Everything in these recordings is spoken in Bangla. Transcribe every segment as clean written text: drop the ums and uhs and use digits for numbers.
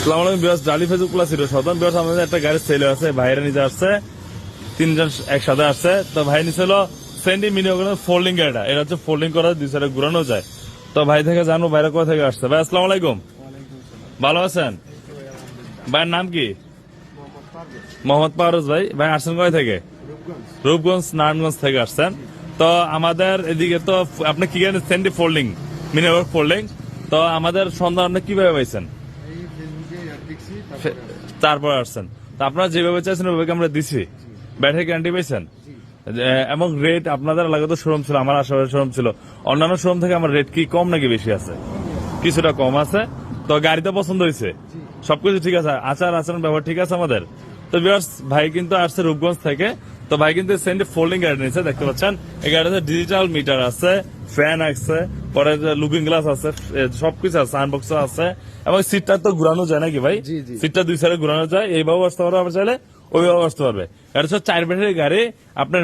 আসসালামু আলাইকুম বিয়াস, জালি ফেসবুক প্লাস হিরো সদন বিয়াস। আমাদের একটা গাড়ির সেল আছে, ভাইরা নিতে আসছে, তিনজন একসাথে আসছে। তো ভাই নিছিল সেন্ডি মিনি ফোল্ডিং গাড়িটা। এটা হচ্ছে ফোল্ডিং করা, দুই সাইডে ঘুরানো যায়। তো ভাই থেকে জানো ভাইরা কোথা থেকে আসছে। ভাই আসসালামু আলাইকুম, ভালো আছেন? ভাইয়ের নাম কি? মোহাম্মদ পারভেজ ভাই। ভাই আসছেন কোথা থেকে? রূপগঞ্জ, নারায়ণগঞ্জ থেকে আসছেন। তো আমাদের এদিকে তো আপনি কি জানেন সেন্ডি ফোল্ডিং, মিনি ফোল্ডিং। তো আমাদের সন্ধান আপনি কিভাবে পাইছেন? তারপর আসছেন। তো আপনারা যেভাবে চাইছেন ওইভাবে আমরা দিছি। ব্যাটারি গ্যারান্টি পেয়েছেন? এবং রেট আপনাদের এলাকায় তো শোরুম ছিল, আমার আশেপাশে শোরুম ছিল। অন্যান্য শোরুম থেকে আমার রেট কি কম নাকি বেশি আছে? কিছুটা কম আছে। তো গাড়ি তো পছন্দ হয়েছে, সবকিছু ঠিক আছে, আচার আচরণ ব্যবহার ঠিক আছে আমাদের। তো ভিউয়ার্স, ভাই কিন্তু আসছে রূপগঞ্জ থেকে। তো ভাই কিন্তু সেন্ডি ফোল্ডিং গাড়ি নিয়েছে, দেখতে পাচ্ছেন। এই গাড়িতে ডিজিটাল মিটার আছে, ফ্যান আছে, পরে লুকিং গ্লাস আছে, সবকিছু আছে, সাউন্ড আছে। এবং সিটটা তো ঘুরানো যায় নাকি ভাই? সিটটা দুই সাইডে ঘুরানো যায়, এইভাবে আসতে পারবে, আবার চাইলে ওইভাবে আসতে পারবে। এটা হচ্ছে 4 ব্যাটারির গাড়ি। আপনার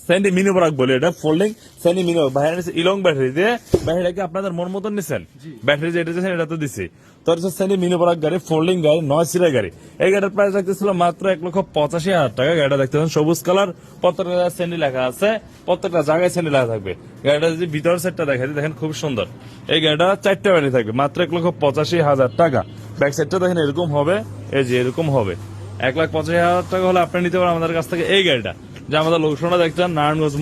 সেন্ডি মিনি বরাক বলে, এটা ফোল্ডিং সেন্ডি মিনি। ভাই ইলং ব্যাটারি দিয়ে ব্যাটারিটাকে আপনাদের মন মতন নিচ্ছেন, ব্যাটারি যেটা দিচ্ছেন এটা তো দিছি। তো হচ্ছে সেন্ডি মিনি বরাক গাড়ি, ফোল্ডিং গাড়ি, 9 সিটের গাড়ি। এই গাড়ির প্রাইস রাখতেছিল মাত্র 1,85,000 টাকা। গাড়িটা দেখতে পাচ্ছেন সবুজ কালার, প্রত্যেকটা সেন্ডি লেখা আছে, প্রত্যেকটা জায়গায় সেন্ডি লেখা থাকবে। গাড়িটা যদি ভিতরের সেটটা দেখা যায়, দেখেন খুব সুন্দর। এই গাড়িটা 4টা ব্যাটারি থাকবে, মাত্র 1,85,000 টাকা। ব্যাক সাইডটা দেখেন এরকম হবে, এই যে এরকম হবে। 1,85,000 টাকা হলে আপনি নিতে পারেন আমাদের কাছ থেকে এই গাড়িটা। যে আমাদের লোকেশনটা দেখছেন নারায়ণগঞ্জ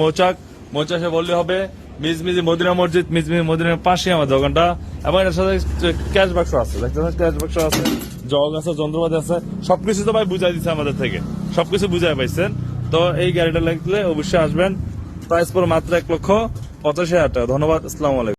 মৌচাকে বললে হবে মিজমিজি মদিনা মসজিদ, মিজমিজি মদিনার পাশে আমার দোকানটা। এবং এটার সাথে ক্যাশ বাক্স আছে, দেখতে ক্যাশ বাক্স আছে, জগ আছে, যন্ত্রপাতি আছে, সবকিছু তো ভাই বুঝাই দিচ্ছে আমাদের থেকে, সবকিছু বুঝাই পাইছেন। তো এই গাড়িটা লাগলে অবশ্যই আসবেন। প্রাইস পড়ে মাত্র 1,85,000 টাকা। ধন্যবাদ, আসসালামু আলাইকুম।